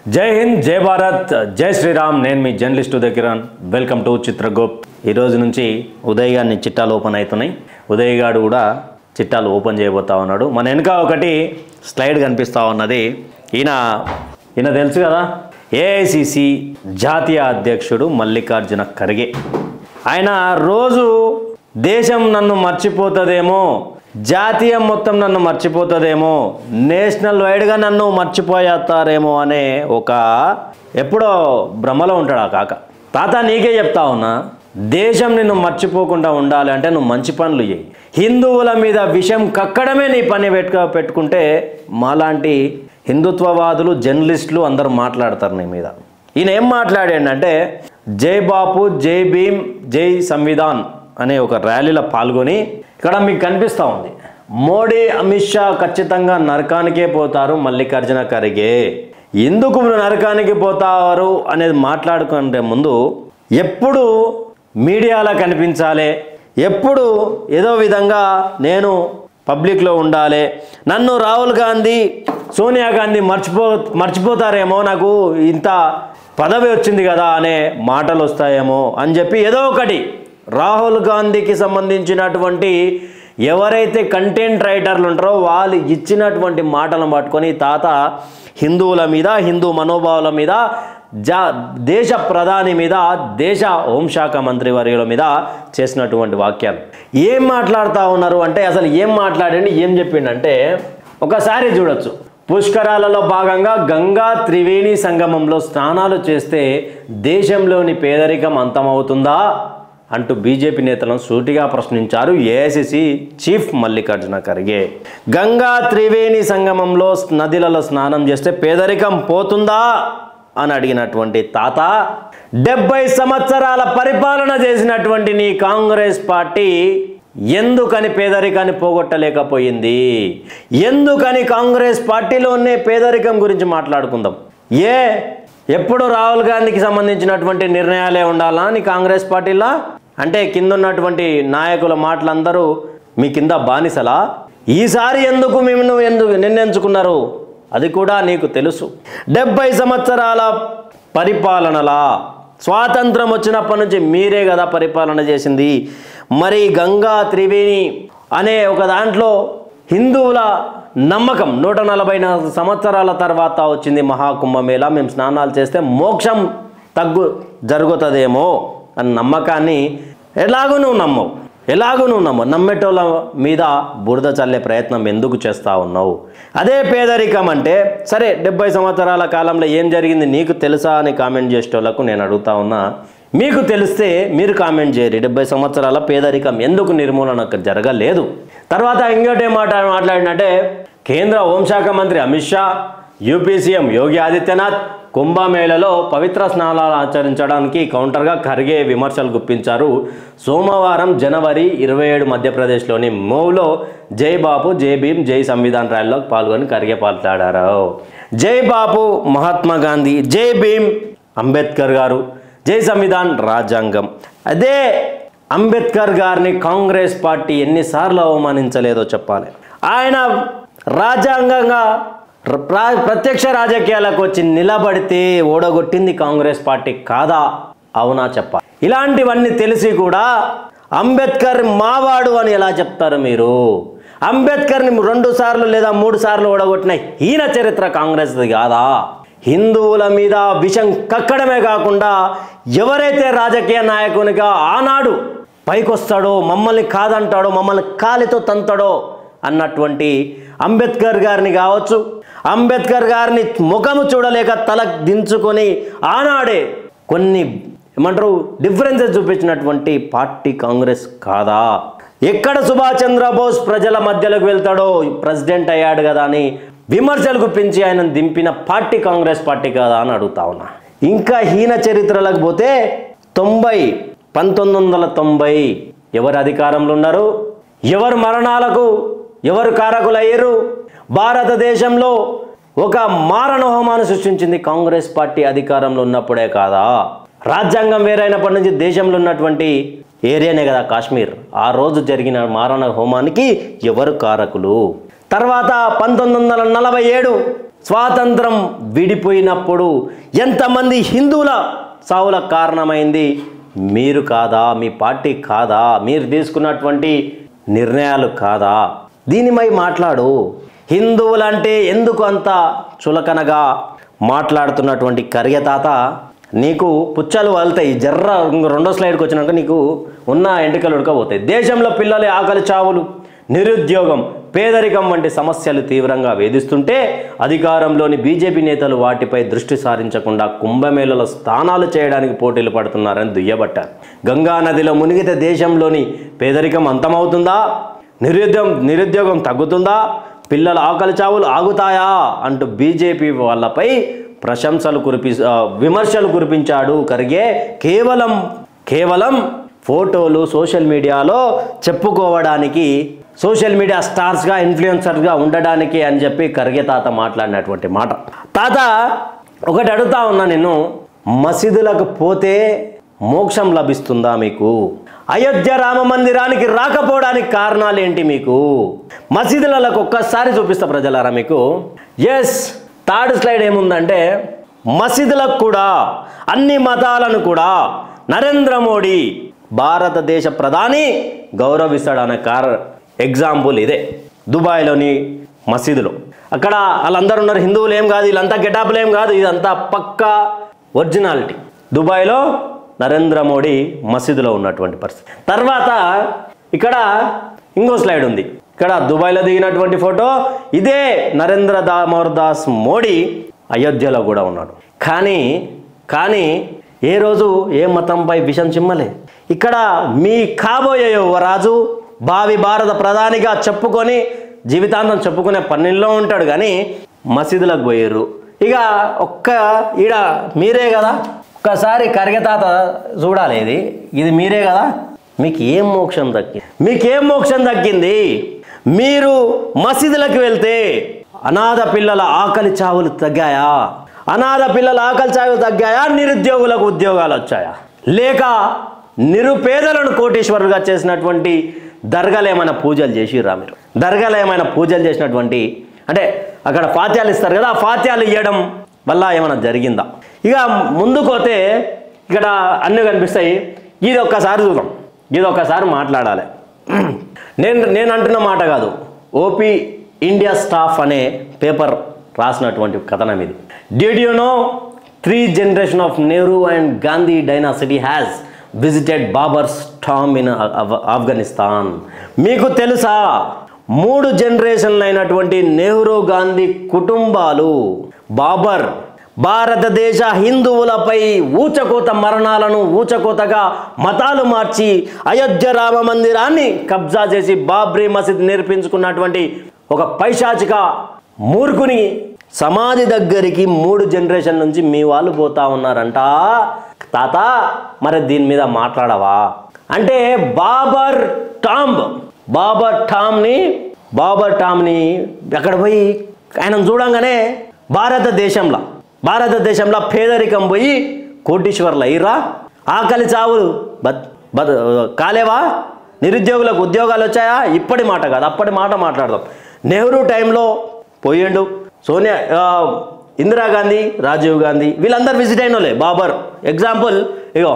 జై హింద్, జై భారత్, జై శ్రీరామ్. నేను మీ journalist Uday Kiran. Welcome to Chitragop. ఈరోజు నుంచి ఉదయ్ గారిని చిట్టాలు ఓపెన్ అవుతున్నాయి. ఉదయ్ గారు కూడా చిట్టాలు ఓపెన్ చేయబోతా ఉన్నాడు. మన వెనుక ఒకటి స్లైడ్ కనిపిస్తూ ఉన్నది. ఈయన తెలుసు కదా, ఏఐసిసి జాతీయ అధ్యక్షుడు మల్లికార్జున ఖర్గే. ఆయన రోజు దేశం నన్ను మర్చిపోతుందేమో, జాతీయం మొత్తం నన్ను మర్చిపోతుందేమో, నేషనల్ వైడ్గా నన్ను మర్చిపోతారేమో అనే ఒక ఎప్పుడో భ్రమలో ఉంటాడు ఆ కాక. తాత నీకే చెప్తా ఉన్నా, దేశం నిన్ను మర్చిపోకుండా ఉండాలి అంటే నువ్వు మంచి పనులు చేయి. హిందువుల మీద విషం కక్కడమే నీ పని పెట్టుకుంటే మాలాంటి హిందుత్వవాదులు, జర్నలిస్టులు అందరూ మాట్లాడతారు నీ మీద. ఈయన ఏం మాట్లాడాడంటే, జై బాపు, జై భీమ్, జై సంవిధాన్ అనే ఒక ర్యాలీలో పాల్గొని, ఇక్కడ మీకు కనిపిస్తూ ఉంది, మోడీ, అమిత్ షా ఖచ్చితంగా నరకానికే పోతారు, మల్లికార్జున ఖర్గే ఎందుకు నరకానికి పోతారు అనేది మాట్లాడుకుంటే ముందు ఎప్పుడు మీడియాలో కనిపించాలి, ఎప్పుడు ఏదో విధంగా నేను పబ్లిక్లో ఉండాలి, నన్ను రాహుల్ గాంధీ, సోనియా గాంధీ మర్చిపోతారేమో, నాకు ఇంత పదవి వచ్చింది కదా అనే మాటలు వస్తాయేమో అని చెప్పి ఏదో ఒకటి రాహుల్ గాంధీకి సంబంధించినటువంటి ఎవరైతే కంటెంట్ రైటర్లు ఉంటారో వాళ్ళు ఇచ్చినటువంటి మాటలను పట్టుకొని తాత హిందువుల మీద, హిందూ మనోభావాల మీద, దేశ ప్రధాని మీద, దేశ హోంశాఖ మంత్రి వర్యుల మీద చేసినటువంటి వాక్యాలు ఏం మాట్లాడుతూ ఉన్నారు అంటే, అసలు ఏం మాట్లాడండి, ఏం చెప్పిండంటే ఒకసారి చూడొచ్చు. పుష్కరాలలో భాగంగా గంగా త్రివేణి సంగమంలో స్నానాలు చేస్తే దేశంలోని పేదరికం అంతమవుతుందా అంటూ బీజేపీ నేతలను సూటిగా ప్రశ్నించారు ఏఐసిసి చీఫ్ మల్లికార్జున ఖర్గే. గంగా త్రివేణి సంగమంలో నదులలో స్నానం చేస్తే పేదరికం పోతుందా అని అడిగినటువంటి తాత, 70 సంవత్సరాల పరిపాలన చేసినటువంటి నీ కాంగ్రెస్ పార్టీ ఎందుకని పేదరికాన్ని పోగొట్టలేకపోయింది? ఎందుకని కాంగ్రెస్ పార్టీలోనే పేదరికం గురించి మాట్లాడుకుందాం. ఎప్పుడు రాహుల్ గాంధీకి సంబంధించినటువంటి నిర్ణయాలే ఉండాలా నీ కాంగ్రెస్ పార్టీలా? అంటే కింద ఉన్నటువంటి నాయకుల మాటలందరూ మీ కింద బానిసలా? ఈసారి ఎందుకు నిర్ణయించుకున్నారు అది కూడా నీకు తెలుసు. 70 సంవత్సరాల పరిపాలనలా, స్వాతంత్రం వచ్చినప్పటి నుంచి మీరే కదా పరిపాలన చేసింది. మరి గంగా త్రివేణి అనే ఒక దాంట్లో హిందువుల నమ్మకం 144 సంవత్సరాల తర్వాత వచ్చింది మహాకుంభమేళా, మేము స్నానాలు చేస్తే మోక్షం జరుగుతుందేమో అన్న నమ్మకాన్ని ఎలాగూ నువ్వు నమ్మవు. నమ్మేటోళ్ళ మీద బురద చల్లే ప్రయత్నం ఎందుకు చేస్తూ ఉన్నావు? అదే పేదరికం అంటే సరే, 70 సంవత్సరాల కాలంలో ఏం జరిగింది నీకు తెలుసా అని కామెంట్ చేసేటోళ్లకు నేను అడుగుతా ఉన్నా, మీకు తెలిస్తే మీరు కామెంట్ చేయరు. 70 సంవత్సరాల పేదరికం ఎందుకు నిర్మూలన జరగలేదు? తర్వాత ఇంకోటి మాట్లాడినట్టే, కేంద్ర హోంశాఖ మంత్రి అమిత్ షా, యూపీ సీఎం యోగి ఆదిత్యనాథ్ కుంభమేళలో పవిత్ర స్నానాలు ఆచరించడానికి కౌంటర్గా ఖర్గే విమర్శలు గుప్పించారు. సోమవారం జనవరి 27 మధ్యప్రదేశ్లోని మౌలో జై బాపు, జై భీమ్, జై సంవిధాన్ ర్యాలీలో పాల్గొని ఖర్గే మాట్లాడారు. జై బాపు మహాత్మా గాంధీ, జై భీమ్ అంబేద్కర్ గారు, జై సంవిధాన్ రాజ్యాంగం. అదే అంబేద్కర్ గారిని కాంగ్రెస్ పార్టీ ఎన్నిసార్లు అవమానించలేదో చెప్పాలి. ఆయన రాజ్యాంగంగా ప్రత్యక్ష రాజకీయాలకు వచ్చి నిలబడితే ఓడగొట్టింది కాంగ్రెస్ పార్టీ కాదా? అవునా చెప్పాలి. ఇలాంటివన్నీ తెలిసి కూడా అంబేద్కర్ మావాడు అని ఎలా చెప్తారు మీరు? అంబేద్కర్ని 2 సార్లు లేదా 3 సార్లు ఓడగొట్టిన హీన చరిత్ర కాంగ్రెస్ది కాదా? హిందువుల మీద విషం కక్కడమే కాకుండా ఎవరైతే రాజకీయ నాయకునిగా ఆనాడు పైకొస్తాడో, మమ్మల్ని కాదంటాడో, మమ్మల్ని కాలితో తంతాడో అన్నటువంటి అంబేద్కర్ గారిని కావచ్చు, అంబేద్కర్ గారిని ముఖము చూడలేక తల దించుకొని ఆనాడే కొన్ని డిఫరెన్సెస్ చూపించినటువంటి పార్టీ కాంగ్రెస్ కాదా? ఎక్కడ సుభాష్ చంద్రబోస్ ప్రజల మధ్యలోకి వెళ్తాడో, ప్రెసిడెంట్ అయ్యాడు కదా అని విమర్శలు గుప్పించి ఆయన దింపిన పార్టీ కాంగ్రెస్ పార్టీ కాదా అని అడుగుతా ఉన్నా. ఇంకా హీన చరిత్రలకు పోతే 1990 ఎవరు అధికారంలో ఉన్నారు? ఎవరు మరణాలకు ఎవరు కారకులయ్యారు? భారతదేశంలో ఒక మారణ హోమాన్ని సృష్టించింది కాంగ్రెస్ పార్టీ అధికారంలో ఉన్నప్పుడే కాదా? రాజ్యాంగం వేరైనప్పటి నుంచి దేశంలో ఉన్నటువంటి ఏరియానే కదా కాశ్మీర్. ఆ రోజు జరిగిన మారణ హోమానికి ఎవరు కారకులు? తర్వాత 1947 స్వాతంత్రం విడిపోయినప్పుడు ఎంతమంది హిందువుల సావులకు కారణమైంది మీరు కాదా? మీ పార్టీ కాదా? మీరు తీసుకున్నటువంటి నిర్ణయాలు కాదా? దీనిపై మాట్లాడు. హిందువులంటే ఎందుకు అంత చులకనగా మాట్లాడుతున్నటువంటి కర్యతాత నీకు పుచ్చలు వలుతాయి. జర్ర రెండో స్లైడ్కి వచ్చినాక నీకు ఉన్న ఎంటికలు ఉడకపోతాయి. దేశంలో పిల్లల ఆకలి చావులు, నిరుద్యోగం, పేదరికం వంటి సమస్యలు తీవ్రంగా వేధిస్తుంటే అధికారంలోని బీజేపీ నేతలు వాటిపై దృష్టి సారించకుండా కుంభమేళలో స్థానాలు చేయడానికి పోటీలు పడుతున్నారని దుయ్యబట్టారు. గంగా నదిలో మునిగితే దేశంలోని పేదరికం అంతమవుతుందా? నిరుద్యోగం తగ్గుతుందా? పిల్లల ఆకలి చావులు ఆగుతాయా అంటూ బీజేపీ వాళ్ళపై విమర్శలు కురిపించాడు ఖర్గే. కేవలం ఫోటోలు సోషల్ మీడియాలో చెప్పుకోవడానికి, సోషల్ మీడియా స్టార్స్గా ఇన్ఫ్లుయెన్సర్గా ఉండడానికి అని చెప్పి ఖర్గే తాత మాట్లాడినటువంటి మాట. తాత ఒకటి అడుగుతా ఉన్నా నిన్ను, మసీదులకు పోతే మోక్షం లభిస్తుందా మీకు? అయోధ్య రామ మందిరానికి రాకపోవడానికి కారణాలు ఏంటి మీకు? మసీదులకు ఒక్కసారి చూపిస్తా ప్రజలారా మీకు. ఎస్, థర్డ్ స్లైడ్ ఏముందంటే మసీదులకు కూడా అన్ని మతాలను కూడా నరేంద్ర మోడీ భారతదేశ ప్రధాని గౌరవిస్తాడనే ఎగ్జాంపుల్ ఇదే. దుబాయ్లోని మసీదులో అక్కడ వాళ్ళందరూ ఉన్నారు, హిందువులు ఏం కాదు, వీళ్ళంతా గెటాపులు ఏం కాదు, ఇదంతా పక్కా ఒరిజినాలిటీ. దుబాయ్లో నరేంద్ర మోడీ మసీదులో ఉన్నటువంటి పరిస్థితి. తర్వాత ఇక్కడ ఇంకో స్లైడ్ ఉంది. ఇక్కడ దుబాయ్లో దిగినటువంటి ఫోటో ఇదే. నరేంద్ర దామోదర్ మోడీ అయోధ్యలో కూడా ఉన్నాడు. కానీ ఏ రోజు ఏ మతంపై విషం చిమ్మలే. ఇక్కడ మీ కాబోయే యువరాజు భావి భారత ప్రధానిగా చెప్పుకొని జీవితాంతం చెప్పుకునే పన్నెల్లో ఉంటాడు, కానీ మసీదులకు పోయారు. ఇక ఈడ మీరే కదా, ఒక్కసారి ఖర్గే తాత చూడాలి. ఇది మీరే కదా. మీకేం మోక్షం దక్కింది? మీరు మసీదులకు వెళ్తే అనాథ పిల్లల ఆకలి చావులు తగ్గాయా? నిరుద్యోగులకు ఉద్యోగాలు వచ్చాయా? లేక నిరుపేదలను కోటీశ్వరులుగా చేసినటువంటి దర్గాలు ఏమైనా పూజలు చేసిర్రా మీరు? దర్గాలు ఏమైనా పూజలు చేసినటువంటి, అంటే అక్కడ ఫాత్యాలు ఇస్తారు కదా, ఆ ఫాత్యాలు ఇవ్వడం వల్ల ఏమైనా జరిగిందా? ఇక ముందుకు పోతే ఇక్కడ అన్నీ కనిపిస్తాయి. ఇది ఒక్కసారి చూద్దాం, ఇది ఒక్కసారి మాట్లాడాలి. నేను అంటున్న మాట కాదు, ఓపీ ఇండియా స్టాఫ్ అనే పేపర్ రాసినటువంటి కథనం ఇది. Did you know 3 generations of Nehru and Gandhi dynasty has visited Babar's tomb in Afghanistan? మీకు తెలుసా 3 జనరేషన్లు అయినటువంటి నెహ్రూ గాంధీ కుటుంబాలు బాబర్ భారతదేశ హిందువులపై ఊచకోత మరణాలను ఊచకోతగా మతాలు మార్చి అయోధ్య రామ మందిరాన్ని కబ్జా చేసి బాబ్రీ మసీద్ నిర్మించుకున్నటువంటి ఒక పైశాచిక మూర్ఖుని సమాధి దగ్గరికి 3 జనరేషన్ నుంచి మీ వాళ్ళు పోతా ఉన్నారంట. తాత మరి దీని మీద మాట్లాడవా అంటే బాబర్ టామ్ని అక్కడ పోయి ఆయన చూడంగానే భారతదేశంలో పేదరికం పోయి కోటీశ్వర్లు అయ్యిరా, ఆకలి చావులు కాలేవా, నిరుద్యోగులకు ఉద్యోగాలు వచ్చాయా? ఇప్పటి మాట కాదు, అప్పటి మాట మాట్లాడదాం. నెహ్రూ టైంలో పోయిండు, సోనియా, ఇందిరాగాంధీ, రాజీవ్ గాంధీ వీళ్ళందరూ విజిట్ అయిన వాళ్ళే. బాబర్ ఎగ్జాంపుల్, ఇగో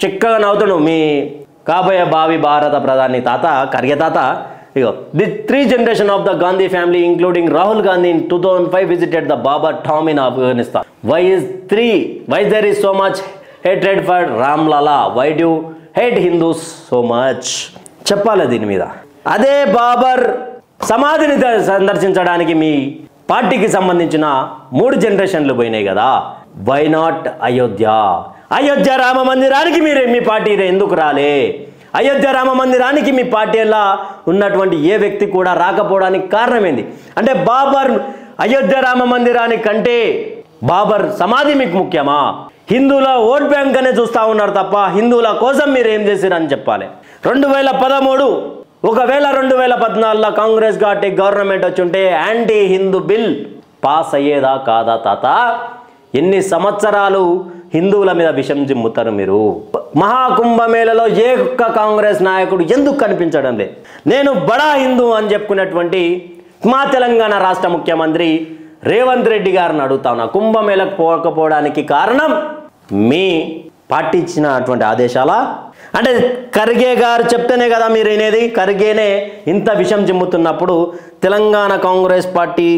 చిక్కగా నవ్వుతాడు మీ కాబోయే భావి భారత ప్రధాని తాత ఖర్గే తాత. ఇగో the 3 generation of the Gandhi family including Rahul Gandhi in 2005 visited the Babar tomb in Afghanistan. Why there is so much hatred for Ram Lala? Why do you hate Hindus so much? చెప్పాలి దీని మీద. అదే బాబర్ సమాధిని సందర్శించడానికి మీ పార్టీకి సంబంధించిన 3 జనరేషన్లు పోయినాయి కదా. వై నాట్ అయోధ్య రామ మందిరానికి మీ పార్టీ ఎందుకు రాలే? అయోధ్య రామ మందిరానికి మీ పార్టీలో ఉన్నటువంటి ఏ వ్యక్తి కూడా రాకపోవడానికి కారణం ఏంది? అంటే బాబర్ అయోధ్య రామ మందిరానికి కంటే బాబర్ సమాధి మీకు ముఖ్యమా? హిందువుల ఓట్ బ్యాంక్ అనే చూస్తూ ఉన్నారు తప్ప హిందువుల కోసం మీరు ఏం చేశారని చెప్పాలి. 2013 ఒకవేళ 2014లో కాంగ్రెస్ పార్టీ గవర్నమెంట్ వచ్చుంటే యాంటీ హిందూ బిల్ పాస్ అయ్యేదా కాదా తాత? ఎన్ని సంవత్సరాలు హిందువుల మీద విషం జిమ్ముతారు మీరు? మహాకుంభమేళలో ఏ ఒక్క కాంగ్రెస్ నాయకుడు ఎందుకు కనిపించడం లేదు? నేను బడా హిందూ అని చెప్పుకున్నటువంటి మా తెలంగాణ రాష్ట్ర ముఖ్యమంత్రి రేవంత్ రెడ్డి గారిని అడుగుతా ఉన్నా, కుంభమేళకు పోకపోవడానికి కారణం మీ పార్టీ ఇచ్చినటువంటి ఆదేశాలా? అంటే ఖర్గే గారు చెప్తేనే కదా మీరు వినేది. ఖర్గేనే ఇంత విషం చిమ్ముతున్నప్పుడు తెలంగాణ కాంగ్రెస్ పార్టీ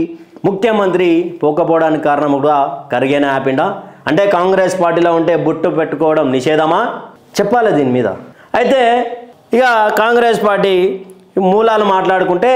ముఖ్యమంత్రి పోకపోవడానికి కారణం కూడా ఖర్గేనే ఆపిండా? అంటే కాంగ్రెస్ పార్టీలో ఉంటే బుట్టు పెట్టుకోవడం నిషేధమా? చెప్పాలి దీని మీద. అయితే ఇక కాంగ్రెస్ పార్టీ మూలాలు మాట్లాడుకుంటే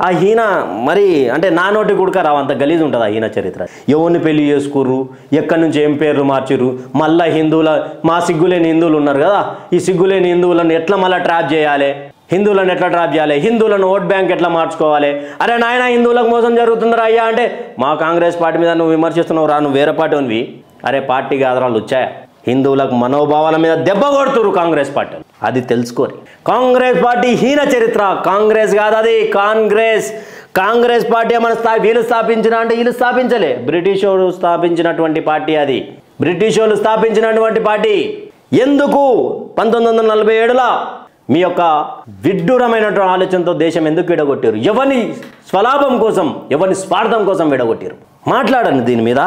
ఆ హీన మరి అంటే నా నోటి గుడక రావు, అంత గలీజ్ ఉంటుంది ఆ హీన చరిత్ర. ఎవరిని పెళ్లి చేసుకుర్రు, ఎక్కడి నుంచి ఏం పేర్లు మార్చిర్రు, మళ్ళీ హిందువుల మా సిగ్గులేని హిందువులు ఉన్నారు కదా, ఈ సిగ్గులేని హిందువులను ఎట్లా మళ్ళీ ట్రాప్ చేయాలి, హిందువులను ఎట్లా ట్రాప్ చేయాలి, హిందువులను ఓట్ బ్యాంక్ ఎట్లా మార్చుకోవాలి. అరే నాయన హిందువులకు మోసం జరుగుతుందిరా అయ్యా అంటే మా కాంగ్రెస్ పార్టీ మీద నువ్వు విమర్శిస్తున్నావు రా, నువ్వు వేరే పార్టీ ఉన్నవి. అరే పార్టీ ఆధారాలు వచ్చాయా? హిందువులకు మనోభావాల మీద దెబ్బ కొడుతురు కాంగ్రెస్ పార్టీ, అది తెలుసుకోరు. కాంగ్రెస్ పార్టీ హీన చరిత్ర. కాంగ్రెస్ కాదు అది, కాంగ్రెస్ పార్టీ మన వీళ్ళు స్థాపించిన అంటే వీళ్ళు స్థాపించలే, బ్రిటిష్ వాళ్ళు స్థాపించినటువంటి పార్టీ అది, బ్రిటిష్ వాళ్ళు స్థాపించినటువంటి పార్టీ. ఎందుకు 1947లో మీ యొక్క విడ్డూరమైనటువంటి ఆలోచనతో దేశం ఎందుకు విడగొట్టారు? ఎవరిని స్వలాభం కోసం, ఎవరిని స్వార్థం కోసం విడగొట్టారు? మాట్లాడండి దీని మీద.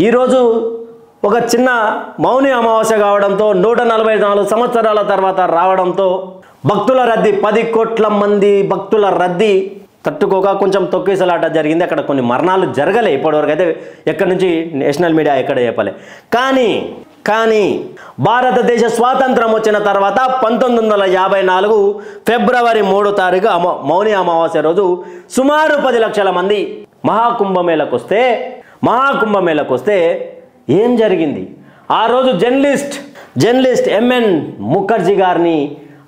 ఈరోజు ఒక చిన్న మౌని అమావాస్య కావడంతో 144 సంవత్సరాల తర్వాత రావడంతో భక్తుల రద్దీ 10 కోట్ల మంది భక్తుల రద్దీ తట్టుకోక కొంచెం తొక్కేసలాట జరిగింది. అక్కడ కొన్ని మరణాలు జరగలే ఇప్పటివరకు అయితే, ఎక్కడి నుంచి నేషనల్ మీడియా ఎక్కడ చెప్పలే. కానీ భారతదేశ స్వాతంత్రం వచ్చిన తర్వాత 1954 ఫిబ్రవరి 3వ తారీఖు మౌని అమావాస్య రోజు సుమారు 10 లక్షల మంది మహాకుంభమేళకు వస్తే ఏం జరిగింది? ఆ రోజు జర్నలిస్ట్ ఎంఎన్ ముఖర్జీ గారిని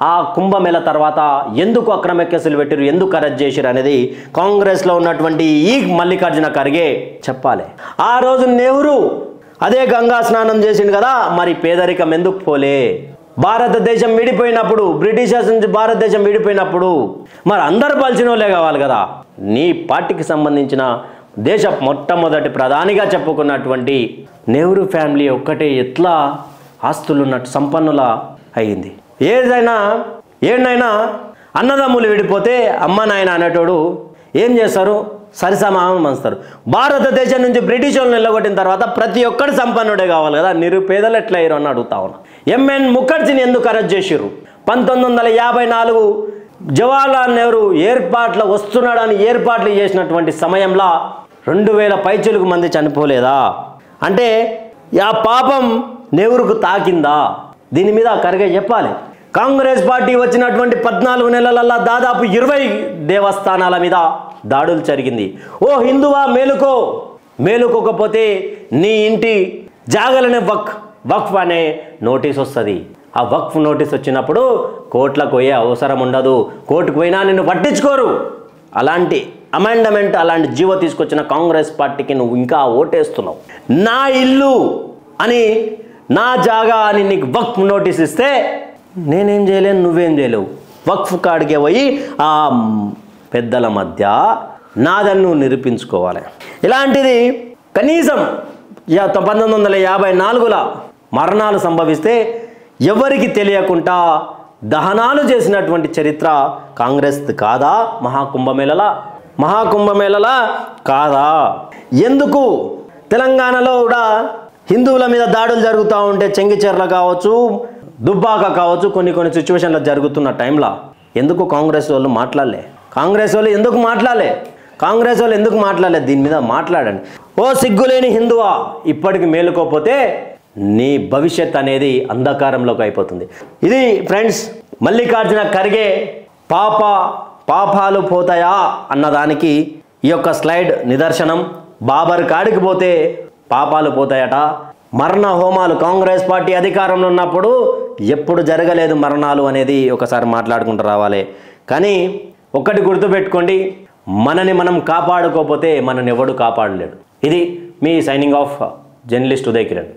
ఆ కుంభమేళ తర్వాత ఎందుకు అక్రమ కేసులు పెట్టారు, ఎందుకు అరెస్ట్ చేశారు అనేది కాంగ్రెస్లో ఉన్నటువంటి ఈ మల్లికార్జున ఖర్గే చెప్పాలి. ఆ రోజు నెహ్రూ అదే గంగా స్నానం చేసిండు కదా, మరి పేదరికం ఎందుకు పోలే? భారతదేశం విడిపోయినప్పుడు, బ్రిటిషర్స్ నుంచి భారతదేశం విడిపోయినప్పుడు మరి అందరు పలిచిన వాళ్ళే కావాలి కదా. నీ పార్టీకి సంబంధించిన దేశ మొట్టమొదటి ప్రధానిగా చెప్పుకున్నటువంటి నెహ్రూ ఫ్యామిలీ ఒక్కటే ఎట్లా ఆస్తులున్నట్టు సంపన్నుల అయ్యింది. ఏదైనా అన్నదమ్ములు విడిపోతే అమ్మ నాయన అనేటోడు ఏం చేస్తారు? సరిసమానం పంచుతారు. భారతదేశం నుంచి బ్రిటిష్ వాళ్ళని వెళ్ళగొట్టిన తర్వాత ప్రతి ఒక్కరు సంపన్నుడే కావాలి కదా, నిరుపేదలు ఎట్లా అయ్యారు అని అడుగుతా ఉన్నా. ఎంఎన్ ముఖర్జీని ఎందుకు అరెస్ట్ చేసిర్రు? 1954 జవహర్లాల్ నెహ్రూ వస్తున్నాడని ఏర్పాట్లు చేసినటువంటి సమయంలో 2000 పైచులకు మంది చనిపోలేదా? అంటే ఆ పాపం నెహ్రూకు తాకిందా? దీని మీద ఖర్గే చెప్పాలి. కాంగ్రెస్ పార్టీ వచ్చినటువంటి 14 నెలలల్లా దాదాపు 20 దేవస్థానాల మీద దాడులు జరిగింది. ఓ హిందువా మేలుకోకపోతే నీ ఇంటి జాగలనే వక్ఫ్ అనే నోటీస్ వస్తుంది. ఆ వక్ఫ్ నోటీస్ వచ్చినప్పుడు కోర్టులకు పోయే అవసరం ఉండదు, కోర్టుకు పోయినా నిన్ను పట్టించుకోరు. అలాంటి అమెండమెంట్, అలాంటి జీవో తీసుకొచ్చిన కాంగ్రెస్ పార్టీకి నువ్వు ఇంకా ఓటేస్తున్నావు. నా ఇల్లు అని, నా జాగా అని నీకు వక్ఫ్ నోటీస్ ఇస్తే నేనేం చేయలేను, నువ్వేం చేయలేవు. వక్ఫ్ కాడికే పోయి ఆ పెద్దల మధ్య నాదని నువ్వు నిరూపించుకోవాలి. ఇలాంటిది కనీసం 1954లో మరణాలు సంభవిస్తే ఎవరికి తెలియకుండా దహనాలు చేసినటువంటి చరిత్ర కాంగ్రెస్ కాదా? మహాకుంభమేళలా కాదా? ఎందుకు తెలంగాణలో కూడా హిందువుల మీద దాడులు జరుగుతూ ఉంటే, చెంగిచెర్ల కావచ్చు, దుబ్బాక కావచ్చు, కొన్ని సిచ్యువేషన్లో జరుగుతున్న టైంలో ఎందుకు కాంగ్రెస్ వాళ్ళు మాట్లాడలే? కాంగ్రెస్ వాళ్ళు ఎందుకు మాట్లాడలే? దీని మీద మాట్లాడండి. ఓ సిగ్గులేని హిందువా, ఇప్పటికి మేలుకోపోతే నీ భవిష్యత్ అనేది అంధకారంలోకి అయిపోతుంది. ఇది ఫ్రెండ్స్, మల్లికార్జున ఖర్గే పాపాలు పోతాయా అన్నదానికి ఈ యొక్క స్లైడ్ నిదర్శనం. బాబర్ కాడికి పోతే పాపాలు పోతాయట. మరణ హోమాలు కాంగ్రెస్ పార్టీ అధికారంలో ఉన్నప్పుడు ఎప్పుడు జరగలేదు మరణాలు అనేది ఒకసారి మాట్లాడుకుంటూ రావాలి. కానీ ఒక్కటి గుర్తుపెట్టుకోండి, మనని మనం కాపాడుకోకపోతే మనని ఎవడు కాపాడలేడు. ఇది మీ signing off journalist Uday Kiran.